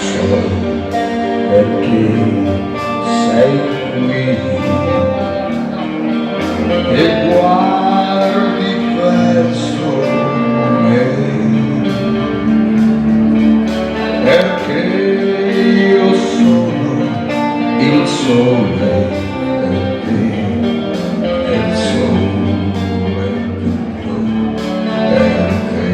solo perché sei qui e guardi verso me, perché io sono il sole per te, e il sole tutto per te.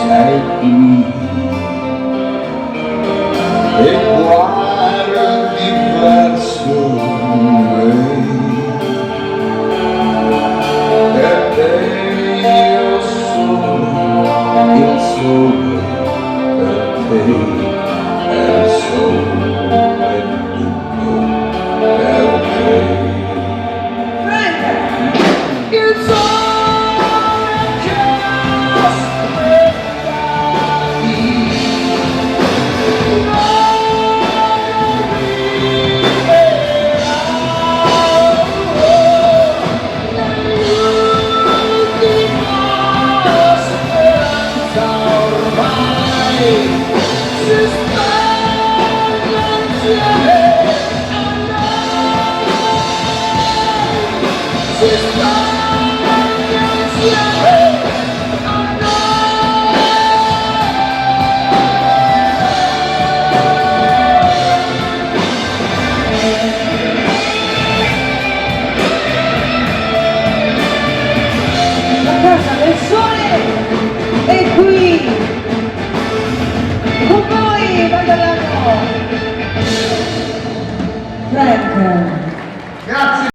Sei qui e guardi verso me, perché io sono il sole per te, e il sole tutto per te. Il sole si sta